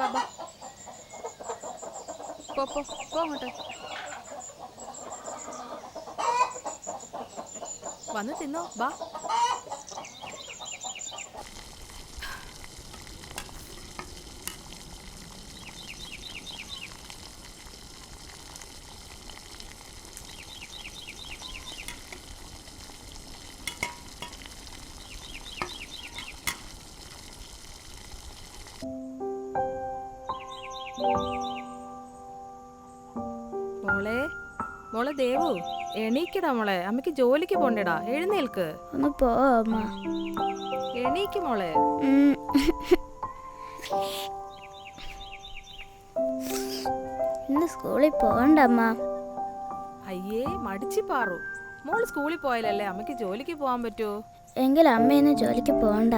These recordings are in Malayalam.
ബാ ബാ പോ പോ പോ അങ്ങോട്ട് വന്ന് തിന്നോ ബാ. മോളെ മോളെ ദേവു എണീക്കടാ മോളെ, അമ്മയ്ക്ക് ജോലിക്ക് പോണ്ടേടാ, എഴുന്നേൽക്ക്. ഒന്ന് പോ അമ്മ. എണീക്ക് മോളെ. ഇന്ന് സ്കൂളിൽ പോകണ്ട അമ്മ. അയ്യേ മടിച്ചു പാറു, മോള് സ്കൂളിൽ പോയാലല്ലേ അമ്മയ്ക്ക് ജോലിക്ക് പോകാൻ പറ്റൂ. എങ്കിൽ അമ്മ ഇന്ന് ജോലിക്ക് പോകണ്ട.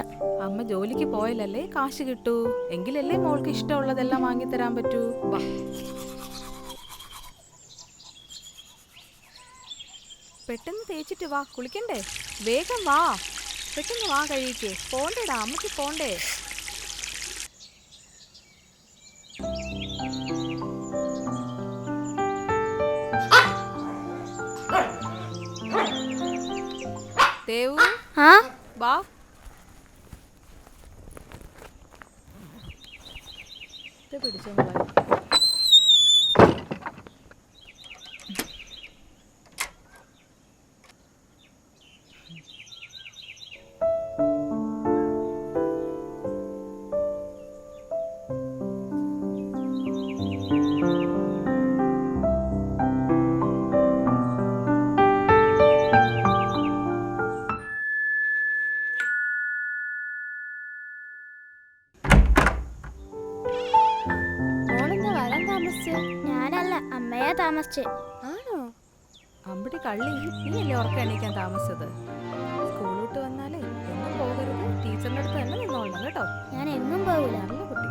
അമ്മ ജോലിക്ക് പോയാലല്ലേ കാശ് കിട്ടൂ, എങ്കിലല്ലേ മോൾക്ക് ഇഷ്ടമുള്ളതെല്ലാം വാങ്ങിത്തരാൻ പറ്റൂ. വാ പെട്ടെന്ന് തേച്ചിട്ട് വാ, കുളിക്കണ്ടേ, വേഗം വാ, പെട്ടെന്ന് വാ, കഴിക്ക്, പോണ്ടേടാ, അമ്മക്ക് പോണ്ടേ. ദേവു വാ. പിടിച്ചോ മോളെ. ഞാനല്ല, അമ്മയാ താമസിച്ചേ. ആണോ? അമ്പടി കള്ളി, നീയല്ലേ ഉറക്കം എണീക്കാൻ താമസിച്ചത്. സ്കൂൾ വിട്ട് വന്നാലേ എങ്ങും പോകരുത്, ടീച്ചറിന്റെ അടുത്ത് തന്നെ നിന്നോളണം കേട്ടോ. ഞാൻ എങ്ങും പോകില്ല. നല്ല കുട്ടി.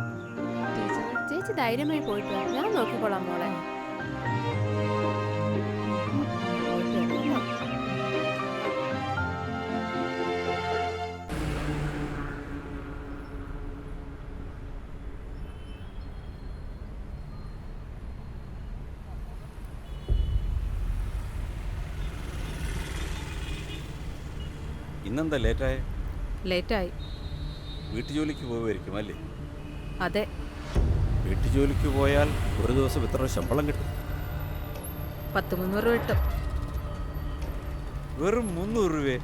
ടീച്ചർ ചേച്ചി ധൈര്യമായി പോയിട്ട് ഞാൻ നോക്കിക്കോളാം മോളെ. ഇന്നെന്താ ലേറ്റായി? ലേറ്റായി. വീട്ടുജോലിക്ക് പോവുമായിരിക്കും അല്ലേ? അതെ. വീട്ടുജോലിക്ക് പോയാൽ ഒരു ദിവസം എത്ര ശമ്പളം കിട്ടും? 300 രൂപ കിട്ടും. വെറും 300 രൂപയെ?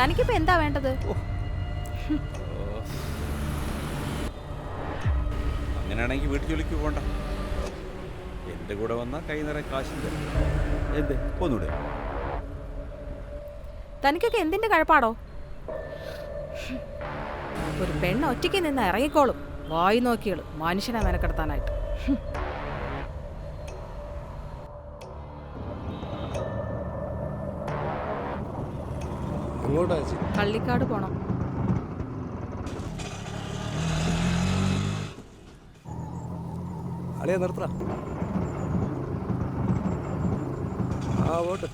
തനിക്കിപ്പോ എന്താ വേണ്ടത്? അങ്ങനെയാണെങ്കിൽ വീട്ടുജോലിക്ക് പോകണ്ട, എൻ്റെ കൂടെ വന്നാൽ കൈ നിറയെ കാശില്ല. എന്തേ ഒന്നൂടെ? തനിക്കൊക്കെ എന്തിന്റെ കഴപ്പാടോ? ഒരു പെണ്ണ് ഒറ്റയ്ക്ക് നിന്ന് ഇറങ്ങിക്കോളും, വായി നോക്കിയോളൂ മനുഷ്യനെ മെനക്കെടുത്താനായിട്ട്. കള്ളിക്കാട് പോണം. അളിയാ നിർത്തറ. ആ ഓട്ട്.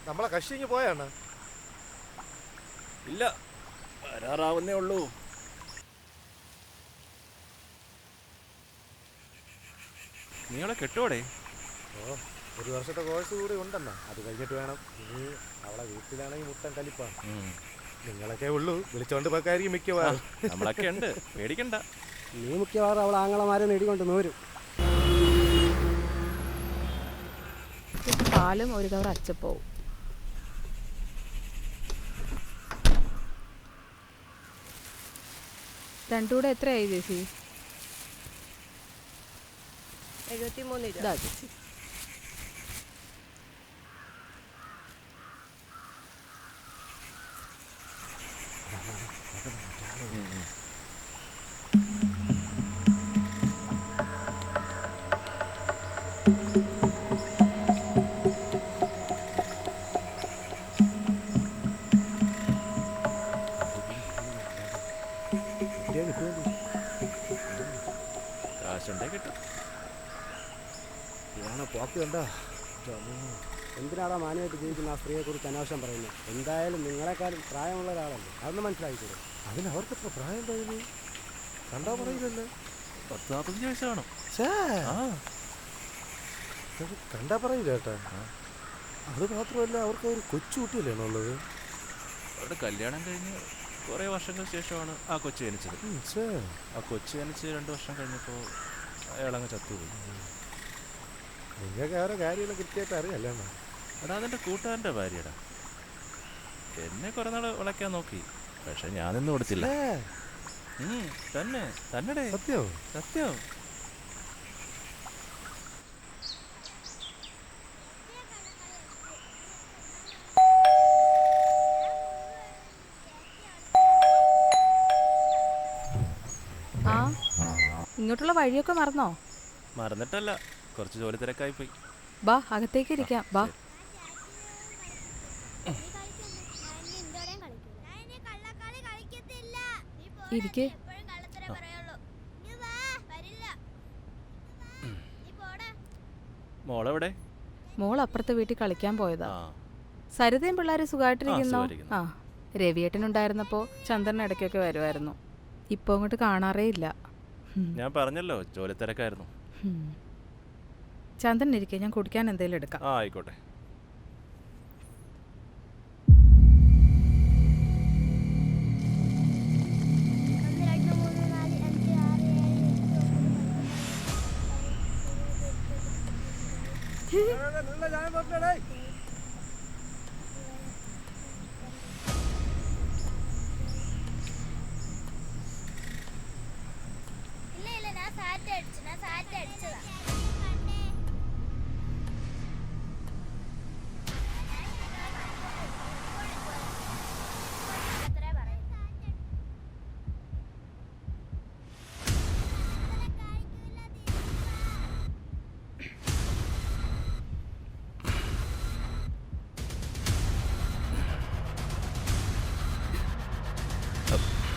നമ്മളെ കഷിങ്ങ് പോയാണ്? ഇല്ല, വരാറാവുന്നേ ഉള്ളൂ. നീളെ കെട്ടോടെ? ഓ, 1 വർഷത്തെ കോഴ്സ് കൂടി ഉണ്ടെന്നാ, അത് കഴിഞ്ഞിട്ട് വേണം. ഇനി അവളെ വീട്ടിലാണെങ്കിൽ മുട്ടൻ കലിപ്പാണ്. നിങ്ങളൊക്കെ ഉള്ളൂ, വിളിച്ചോണ്ട് പോക്കായിരിക്കും മിക്കവാറും. നമ്മളൊക്കെ ഉണ്ട്, പേടിക്കണ്ട. നീ മിക്കവാറും അവൾ ആങ്ങളമാരെ നേടിക്കൊണ്ട് നോരും. പാലും ഒരു കവർ അച്ചപ്പവും. രണ്ടുകൂടെ എത്രയായി ചേച്ചി? 73 രൂപ. ഇതാ ചേച്ചി. വേണ്ട. എന്തിനാടാ മാന്യമായിട്ട് ജീവിക്കുന്ന ആ സ്ത്രീയെക്കുറിച്ച് അനാവശ്യം പറയുന്നത്? എന്തായാലും നിങ്ങളെക്കാളും പ്രായമുള്ള ഒരാളല്ലേ, അതൊന്ന് മനസ്സിലാക്കിക്കൂടെ? അതിന് അവർക്കെത്ര പ്രായം തോന്നുന്നു? കണ്ടാ പറയില്ലല്ലേ? 10-40 വയസ്സ് കാണും. കണ്ടാ പറയില്ല കേട്ടാ. അത് മാത്രമല്ല, അവർക്ക് ഒരു കൊച്ചുകുട്ടിയല്ലേ ഉള്ളത്. അവരുടെ കല്യാണം കഴിഞ്ഞ് കുറേ വർഷങ്ങൾക്ക് ശേഷമാണ് ആ കൊച്ചു ജനിച്ചത്. ആ കൊച്ചു ജനിച്ച് 2 വർഷം കഴിഞ്ഞപ്പോൾ അയാളങ്ങ് ചത്തുപോയി. നിങ്ങൾക്ക് അവരെ കാര്യമെല്ലാം കൃത്യമായിട്ട് അറിയാല്ലേ? എടാ അതെൻ്റെ കൂട്ടുകാരൻ്റെ ഭാര്യടാ. എന്നെ കുറേ നാൾ വിളയ്ക്കാൻ നോക്കി, പക്ഷെ ഞാനൊന്നും കൊടുത്തില്ല. തന്നെ തന്നെടേ. സത്യം സത്യം. ആ ഇങ്ങോട്ടുള്ള വഴിയൊക്കെ മറന്നോ? മറന്നിട്ടല്ല, കുറച്ച് ജോലി തിരക്കായിപ്പോയി. ബാ അകത്തേക്ക് ഇരിക്കാം. ബാ ഇരിക്ക്. മോളെവിടെ? മോൾ അപ്പുറത്തെ വീട്ടിൽ കളിക്കാൻ പോയതാ. ആ സരിതയും പിള്ളേരും സുഖമായിട്ടിരിക്കുന്നോ? സുഖായിട്ടിരിക്കുന്നു. ആ രവിയേട്ടനുണ്ടായിരുന്നപ്പോൾ ചന്ദ്രൻ ഇടയ്ക്കൊക്കെ വരുമായിരുന്നു. ഇപ്പോൾ അങ്ങോട്ട് കാണാറേ ഇല്ല. ഞാൻ പറഞ്ഞല്ലോ, ജോലി തിരക്കായിരുന്നു. ചന്ദ്രൻ ഇരിക്കെ, ഞാൻ കുടിക്കാൻ എന്തെങ്കിലും എടുക്കാം. ആ ആയിക്കോട്ടെ.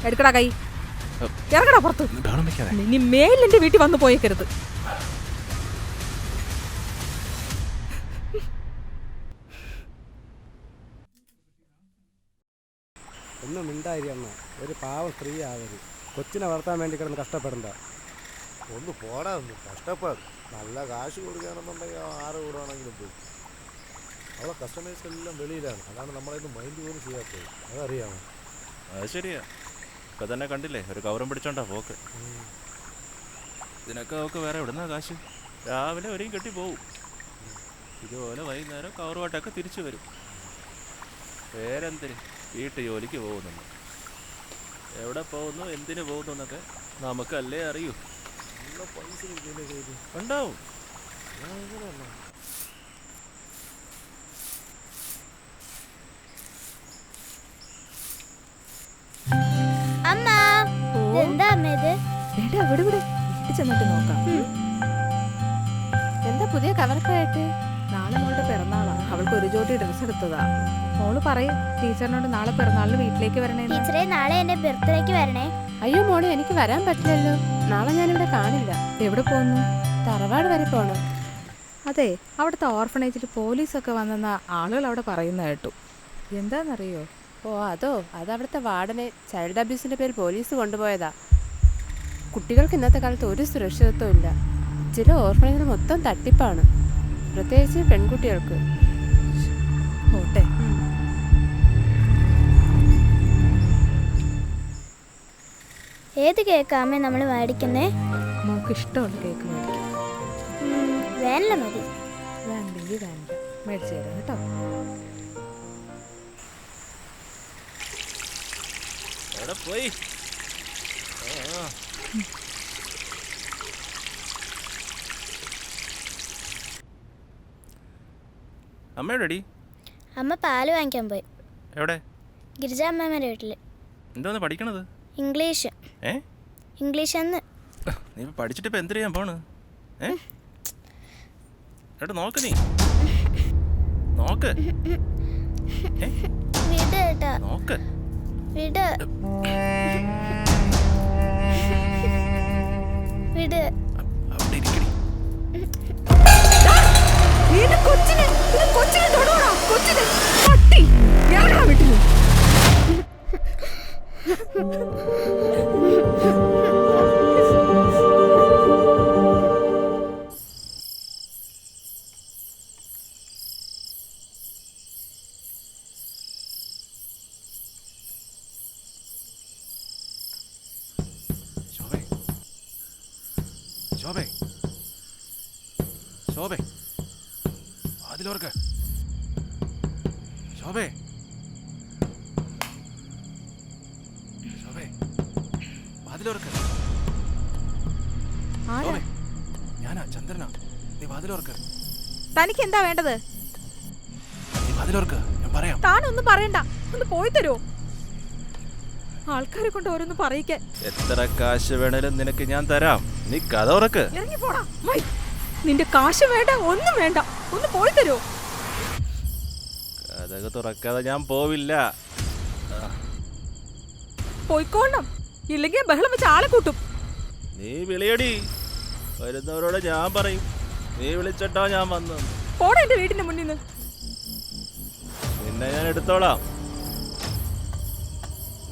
എടുക്കടാ കൈ, ഇറങ്ങടാ പുറത്ത്. ഇനി മേലിൽ എൻ്റെ വീട്ടിൽ വന്ന് പോയേക്കരുത്. ഒന്നും മിണ്ടായിരിക്കണ, ഒരു പാവം സ്ത്രീ ആവരുത്. കൊച്ചിനെ വളർത്താൻ വേണ്ടി കിടന്ന് കഷ്ടപ്പെടണ്ട. ഒന്ന് പോടാ, ഒന്ന് കഷ്ടപ്പാട്. നല്ല കാശ് കൊടുക്കുകയാണെന്നുണ്ടെങ്കിൽ 6 കൂടാണെങ്കിലും പോയി. അവളെ കസ്റ്റമേഴ്സ് എല്ലാം വെളിയിലാണ്, അതാണ് നമ്മളൊന്നും മൈൻഡ് പോലും ചെയ്യാത്തത്. അതറിയാമോ? അത് ശരിയാ. ഇപ്പം തന്നെ കണ്ടില്ലേ, ഒരു കവറും പിടിച്ചോണ്ടാ പോക്ക്. ഇതിനൊക്കെ അവൾക്ക് വേറെ എവിടുന്നാ കാശ്? രാവിലെ വരെയും കെട്ടി പോവും, ഇതുപോലെ വൈകുന്നേരം കവറുമായിട്ടൊക്കെ തിരിച്ചു വരും. വേറെന്തിന് വീട്ടു ജോലിക്ക് പോകുന്നു, എവിടെ പോകുന്നു, എന്തിനു പോകുന്നു എന്നൊക്കെ നമുക്കല്ലേ അറിയൂ. നല്ല പൈസ ഉണ്ടാവും. അമ്മ, എന്താ അമ്മ ഇത്? എടാ ഇവിടെ ഇവിടെ വീട്ടിൽ ചെന്നിട്ട് നോക്കാം. എന്താ പുതിയ കവറൊക്കെ ആയിട്ട്? നാളെ മോളുടെ പിറന്നാളാ, അവൾക്ക് ഒരു ജോഡി ഡ്രസ്സ് എടുത്തതാ. മോള് പറയും ടീച്ചറിനോട് നാളെ പിറന്നാളിന് വീട്ടിലേക്ക് വരണേ. ടീച്ചറെ, നാളെ എന്റെ ബർത്ത്ഡേക്ക് വരണേ. അയ്യോ മോളെ, എനിക്ക് വരാൻ പറ്റില്ലല്ലോ. നാളെ ഞാനിവിടെ കാണില്ല. എവിടെ പോകുന്നു? തറവാട് വരെ പോകണം. അതെ, അവിടുത്തെ ഓർഫണേജിൽ പോലീസൊക്കെ വന്നെന്ന ആളുകൾ അവിടെ പറയുന്ന കേട്ടു. എന്താണെന്നറിയോ? ഓ അതോ, അതവിടുത്തെ വാർഡനെ ചൈൽഡ് അബ്യൂസിന്റെ പേരിൽ പോലീസ് കൊണ്ടുപോയതാ. കുട്ടികൾക്ക് ഇന്നത്തെ കാലത്ത് ഒരു സുരക്ഷിതത്വം ഇല്ല. ചില ഓർഫണേജിൽ മൊത്തം തട്ടിപ്പാണ്, പ്രത്യേകിച്ച് പെൺകുട്ടികൾക്ക്. ഓട്ടെ. ഏത് കേക്കാമ്മേ നമ്മൾ മേടിക്കുന്നേ? മോൾക്ക് ഇഷ്ടമുള്ള കേക്ക് മേടിക്കും. വേനല മതി. വേണ്ടെങ്കിൽ വേണ്ട, മേടിച്ചു തരാം കേട്ടോ. എവിടെ പോയി? അമ്മയുടെ അമ്മ പാല് വാങ്ങിക്കാൻ പോയി. എവിടെ? ഗിരിജ അമ്മമ്മയുടെ വീട്ടില്. എന്താന്ന് പഠിക്കണത്? ഇംഗ്ലീഷ്. ഇംഗ്ലീഷ് എന്ന്. നീ പഠിച്ചിട്ട് ഇപ്പൊ എന്ത് ചെയ്യാൻ പോണ്? എടാ നോക്ക്, നീ നോക്ക്. വിട് ഏട്ടാ, നോക്ക്. വിട് വിട്. അവിടെ ഇരിക്കടി. ഇത് കൊച്ചിനെ തൊടുവാടാ, കൊച്ചിനെ. പട്ടി, ഇറങ്ങടാ വീട്ടിൽ. ശോഭേ, ശോഭേ, ശോഭേ, വാതിലോർക്ക്. ശോഭേ, ശോഭേ, വാതിലോർക്ക്. ആരാ? ശോഭേ, ഞാനാ ചന്ദ്രനാ. നീ വാതിലോർക്ക്. തനിക്ക് എന്താ വേണ്ടത്? നീ വാതിലോർക്ക്, ഞാൻ പറയാം. താനൊന്നും പറയണ്ട, ഒന്ന് പോയി തരുമോ? ആൾക്കാരെ കൊണ്ട് ഓരോന്ന് പറയിക്കാൻ. എത്ര കാശ് വേണേലും നിനക്ക് ഞാൻ തരാം. നീ കഥ ഉറക്ക്. ഇറങ്ങി പോടാ. മൈ, നിന്റെ കാശ് വേണ്ട, ഒന്നും വേണ്ട, ഒന്ന് പോയി തരുമോ? കഥക തുറക്കാതെ ഞാൻ പോവില്ല. പോയിക്കോണം, ഇല്ലെങ്കിൽ ബഹളം വെച്ച് ആളെ കൂട്ടും. നീ വിളിയടി, വരുന്നവരോട് ഞാൻ പറയും. നീ വിളിച്ചിട്ടോ ഞാൻ വന്നു. പോടാ എന്റെ വീടിന്റെ മുന്നിൽ നിന്ന്. നിന്നെ ഞാൻ എടുത്തോളാം.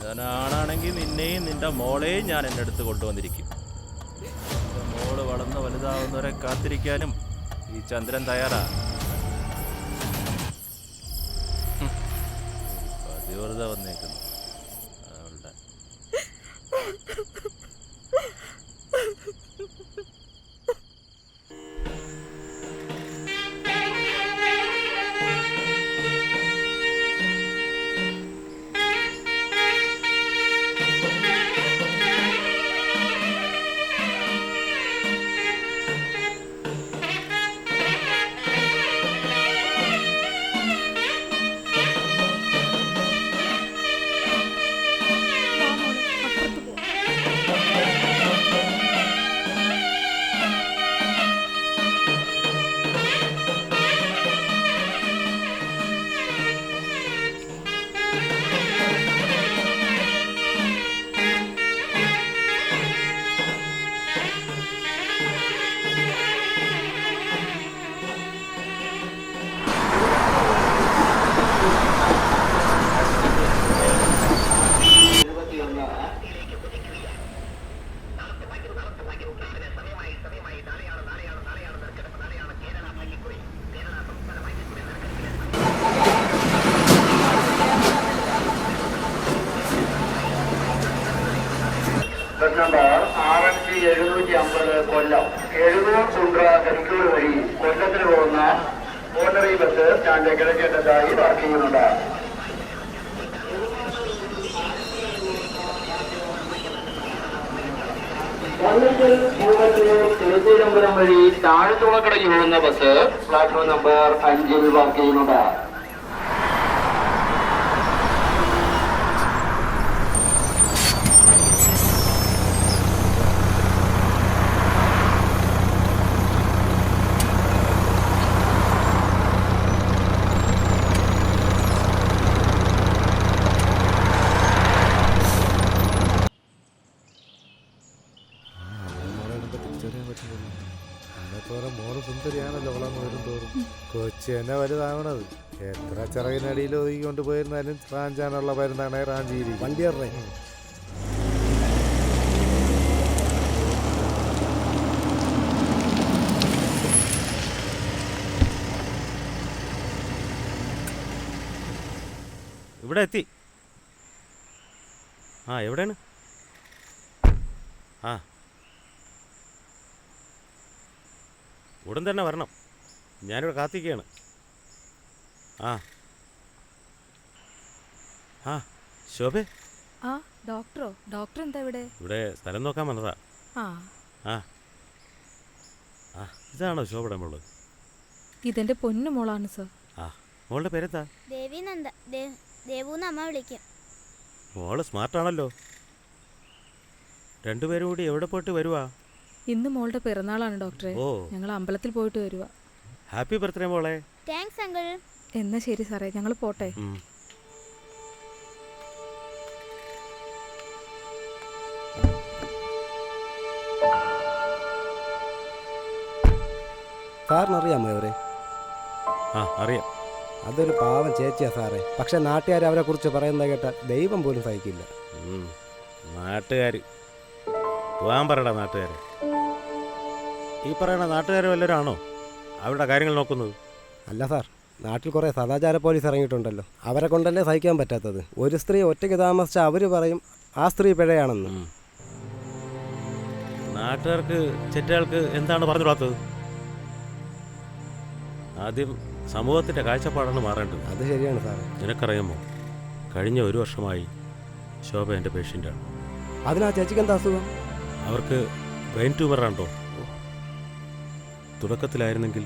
ഞാൻ ആണാണെങ്കിൽ നിന്നെയും നിന്റെ മോളെയും ഞാൻ എൻ്റെ അടുത്ത് കൊണ്ടുവന്നിരിക്കും. നിന്റെ മോള് വളർന്ന് വലുതാവുന്നവരെ കാത്തിരിക്കാനും ഈ ചന്ദ്രൻ തയ്യാറാ. പതിവ്രത വന്നേക്കുന്നു അവളുടെ. ബസ് നമ്പർ 6750 കൊല്ലം എഴുതൂർ കുണ്ട്ര കരിക്കൂർ വഴി കൊല്ലത്തിന് പോകുന്ന ഓർഡിനറി ബസ് സ്റ്റാൻഡ് കിഴക്കേണ്ടതായി പാർക്ക് ചെയ്യുന്നുണ്ട്. തിരുവനന്തപുരം വഴി താഴത്തുളക്കടയിൽ പോകുന്ന ബസ് പ്ലാറ്റ്ഫോം നമ്പർ 5 പാർക്ക് ചെയ്യുന്നുണ്ട്. മോള് സുന്ദരിയാണല്ലോ വളർന്നു വരും തോറും. കൊച്ചി തന്നെ വലുതാവണത്. എത്ര ചിറകിനടിയിൽ ഒതുക്കിക്കൊണ്ട് പോയിരുന്നാലും റാഞ്ചാനുള്ള മരുന്നാണ് റാഞ്ചിയിരിക്കും. വണ്ടിയറേ ഇവിടെ എത്തി. എവിടെയാണ്? ഉടൻ തന്നെ വരണം. ഞാനിവിടെ കാത്തിരിക്കുകയാണ്. ശോഭേ, ആ ഡോക്ടറോ? ഡോക്ടർ എന്താ ഇവിടെ? ഇവിടെ സ്ഥലം നോക്കാൻ വന്നതാ. ഇതാണോ ശോഭയുടെ മോള്? ഇതെന്റെ പൊന്നു മോളാണ് സർ. മോളുടെ പേരെന്താ? ദേവിനന്ദ. ദേവൂന്ന് അമ്മ വിളിക്കും. മോള് സ്മാർട്ടാണല്ലോ. രണ്ടുപേരും കൂടി എവിടെ പോയിട്ട് വരുവാ? ഇന്ന് മോളുടെ പിറന്നാളാണ് ഡോക്ടറെ. ഓ, ഞങ്ങൾ അമ്പലത്തിൽ പോയിട്ട് വരുവാ. ഹാപ്പി ബർത്ത്ഡേ മോളെ. Thanks uncle. എന്നാ ശരി സാറേ, ഞങ്ങൾ പോട്ടെ. സാറിനറിയാമോ അവരെ? ആ അറിയാം. അതൊരു പാവം ചേച്ചിയാ സാറേ. പക്ഷെ നാട്ടുകാർ അവരെ കുറിച്ച് പറയുന്നത് കേട്ടാൽ ദൈവം പോലും സഹിക്കില്ല. നാട്ടുകാർ പോകാൻ പറയടാ നാട്ടുകാരെ. ഈ പറയണ നാട്ടുകാർ വല്ലവരാണോ അവരുടെ കാര്യങ്ങൾ നോക്കുന്നത്? അല്ല സാർ, നാട്ടിൽ കുറേ സദാചാര പോലീസ് ഇറങ്ങിയിട്ടുണ്ടല്ലോ. അവരെ കൊണ്ടല്ലേ സഹിക്കാൻ പറ്റാത്തത്. ഒരു സ്ത്രീ ഒറ്റയ്ക്ക് താമസിച്ച അവർ പറയും ആ സ്ത്രീ പിഴയാണെന്ന്. നാട്ടുകാർക്ക് ചെറ്റകൾക്ക് എന്താണ് പറഞ്ഞുകൂടാത്തത്? ആദ്യം സമൂഹത്തിൻ്റെ കാഴ്ചപ്പാടാണ് മാറേണ്ടത്. അത് ശരിയാണ് സാറേ. നിനക്കറിയാമോ, കഴിഞ്ഞ 1 വർഷമായി ശോഭ എൻ്റെ പേഷ്യൻ്റാണ്. അതിനാ ചേച്ചിക്ക് എന്താ അസുഖം? അവർക്ക് ബ്രെയിൻ ട്യൂമറാണ്ടോ. തുടക്കത്തിലായിരുന്നെങ്കിൽ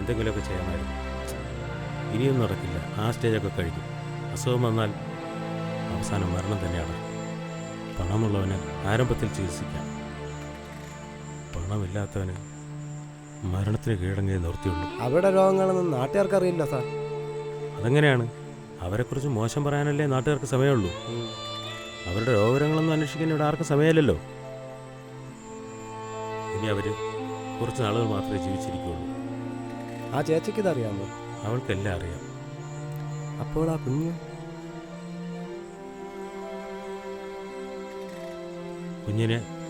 എന്തെങ്കിലുമൊക്കെ ചെയ്യാമായിരുന്നു. ഇനിയും നടക്കില്ല. ആ സ്റ്റേജൊക്കെ കഴിക്കും. അസുഖം വന്നാൽ അവസാനം മരണം തന്നെയാണ്. പണമുള്ളവന് ആരംഭത്തിൽ ചികിത്സിക്കാം, പണമില്ലാത്തവന് മരണത്തിന് കീഴടങ്ങി നിർത്തിയുള്ളൂ. അവരുടെ രോഗങ്ങളൊന്നും നാട്ടുകാർക്ക് അറിയില്ല സാർ. അതെങ്ങനെയാണ്? അവരെക്കുറിച്ച് മോശം പറയാനല്ലേ നാട്ടുകാർക്ക് സമയമുള്ളൂ. അവരുടെ രോഗങ്ങളൊന്നും അന്വേഷിക്കാൻ ഇവിടെ ആർക്കും സമയമില്ലല്ലോ. ഇനി അവർ കുറച്ച് നാളുകൾ മാത്രമേ ജീവിച്ചിരിക്കുകയുള്ളൂ. ആ ചേച്ചിക്ക് ഇതറിയാമോ? അവൾക്കെല്ലാം അറിയാം. അപ്പോൾ ആ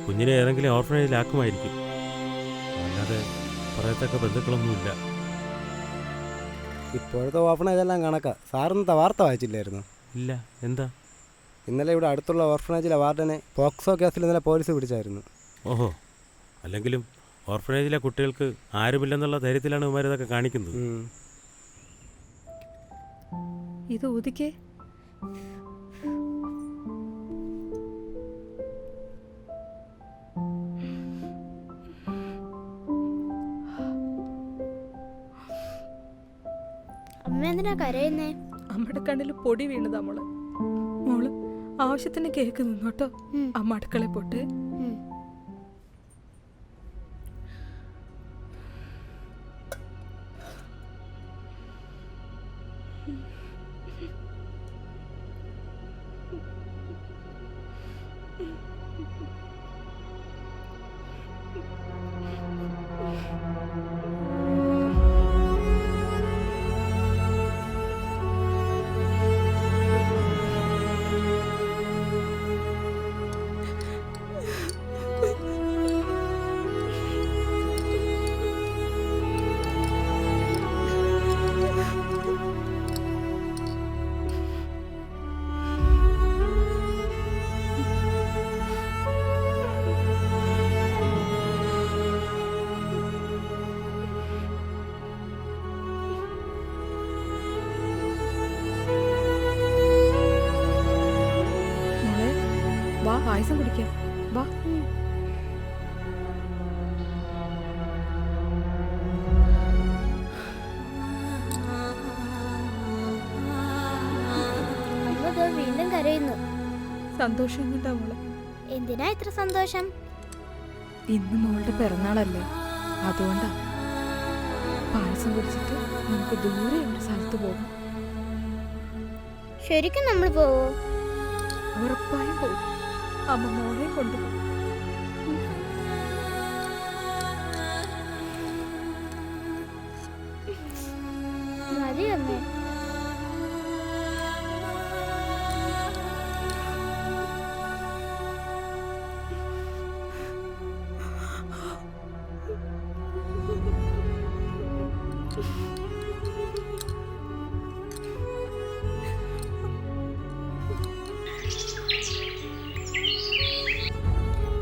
കുഞ്ഞിനെ ഏതെങ്കിലും ഓർഫനേജിലാക്കുമായിരിക്കും. അല്ലാതെ പറയത്തക്ക ബന്ധുക്കളൊന്നുമില്ല. ഇപ്പോഴത്തെ ഓർഫനേജെല്ലാം കണക്കാ. സാറിന്നത്തെ വാർത്ത വായിച്ചില്ലായിരുന്നു? ഇല്ല. എന്താ? ഇന്നലെ ഇവിടെ അടുത്തുള്ള ഓർഫനേജിലെ വാർഡനെ പോക്സോ കേസിൽ ഇന്നലെ പോലീസ് പിടിച്ചായിരുന്നു. ഓഹോ. അല്ലെങ്കിലും ഓർഫനേജിലെ കുട്ടികൾക്ക് ആരുമില്ലെന്നുള്ള ധൈര്യത്തിലാണ് ഇവന്മാർ ഇതൊക്കെ കാണിക്കുന്നത്. ഇത് ഊതിക്കേ. അമ്മ എന്തിനാ കരയുന്നേ? അമ്മയുടെ കണ്ണിൽ പൊടി വീണതാ മോള്. മോള് ആവശ്യത്തിന് കേക്ക് നിന്നോട്ടോ. അമ്മ അടുക്കളയിൽ പോട്ടെ. പായസം കുടിക്കാം. വാ. വീണ്ടും കരയുന്നു. സന്തോഷം കൊണ്ടാ മോളെ. എന്തിനാ ഇത്ര സന്തോഷം? ഇന്ന് മോളുടെ പിറന്നാളല്ലേ, അതുകൊണ്ടാ. പായസം കുടിച്ചിട്ട് നമുക്ക് ദൂരെ ഒരു സ്ഥലത്ത് പോകും. ശരിക്കും നമ്മൾ പോവോ? ഉറപ്പായും പോകും. അമ്മ മോളെ കൊണ്ടുപോകും. മതി അമ്മേ.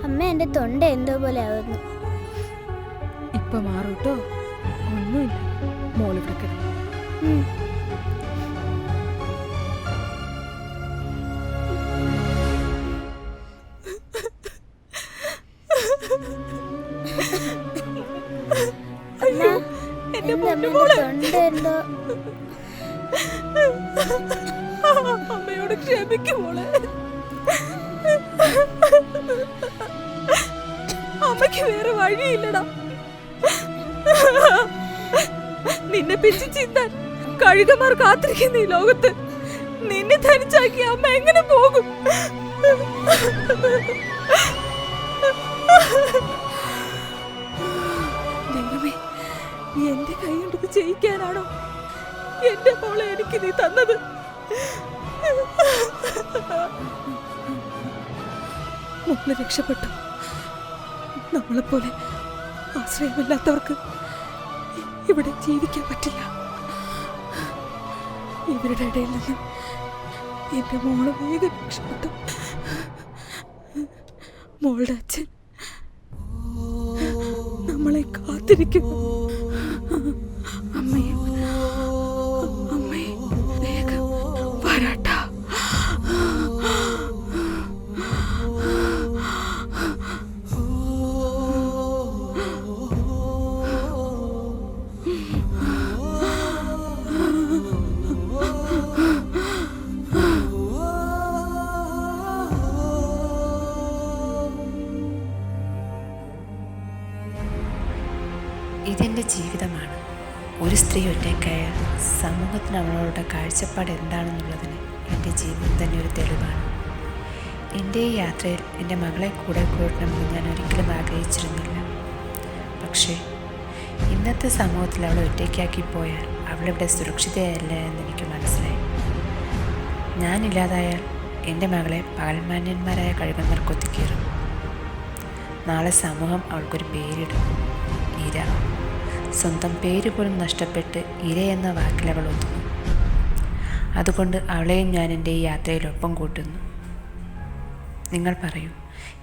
അമ്മ, എന്റെ തൊണ്ട എന്തോ പോലെ ആവുന്നു. ഇപ്പൊ മാറൂട്ടോ, ഒന്നുമില്ല. മോളിവിടെ കിടന്നു. അമ്മയോട് ക്ഷമിക്കും മോളെ. അമ്മയ്ക്ക് വേറെ വഴിയില്ലടാ. നിന്നെ പിരിച്ചു ചിന്താൻ കഴുകന്മാർ കാത്തിരിക്കുന്ന ഈ ലോകത്ത് നിന്നെ ധരിച്ചാക്കി അമ്മ എങ്ങനെ പോകും? ദൈവമേ, എന്റെ കൈ കൊണ്ട് ജയിക്കാനാണോ എന്റെ മോളെ എനിക്ക് നീ തന്നത്. മോള് രക്ഷപ്പെട്ടു. നമ്മളെപ്പോലെ ആശ്രയമില്ലാത്തവർക്ക് ഇവിടെ ജീവിക്കാൻ പറ്റില്ല. ഇവരുടെ ഇടയിൽ നിന്ന് എന്റെ മോളെ വേഗം രക്ഷപ്പെട്ടു. മോളുടെ അച്ഛൻ നമ്മളെ കാത്തിരിക്കുന്നു. അമ്മയെ വേഗം വരാട്ടാ. ഇതെൻ്റെ ജീവിതമാണ്. ഒരു സ്ത്രീ ഒറ്റയ്ക്കായാൽ സമൂഹത്തിന് അവളോട് കാഴ്ചപ്പാട് എന്താണെന്നുള്ളതിന് എൻ്റെ ജീവിതം തന്നെ ഒരു തെളിവാണ്. എൻ്റെ ഈ യാത്രയിൽ എൻ്റെ മകളെ കൂടെ കൂട്ടണമെന്ന് ഞാൻ ഒരിക്കലും ആഗ്രഹിച്ചിരുന്നില്ല. പക്ഷേ ഇന്നത്തെ സമൂഹത്തിൽ അവളെ ഒറ്റയ്ക്കാക്കി പോയാൽ അവളിവിടെ സുരക്ഷിതയല്ല എന്നെനിക്ക് മനസ്സിലായി. ഞാനില്ലാതായാൽ എൻ്റെ മകളെ പകൽമാന്യന്മാരായ കഴുകന്മാർ കൊത്തിക്കീറും. നാളെ സമൂഹം അവൾക്കൊരു പേരിടും, ഇര. സ്വന്തം പേര് പോലും നഷ്ടപ്പെട്ട് ഇര എന്ന വാക്കിൽ അവൾ ഒതുങ്ങും. അതുകൊണ്ട് അവളെയും ഞാൻ എൻ്റെ ഈ യാത്രയിലൊപ്പം കൂട്ടുന്നു. നിങ്ങൾ പറയൂ,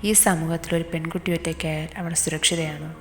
ഈ സമൂഹത്തിൽ ഒരു പെൺകുട്ടി ഒറ്റയ്ക്കായാൽ അവൾ സുരക്ഷിതയാണോ?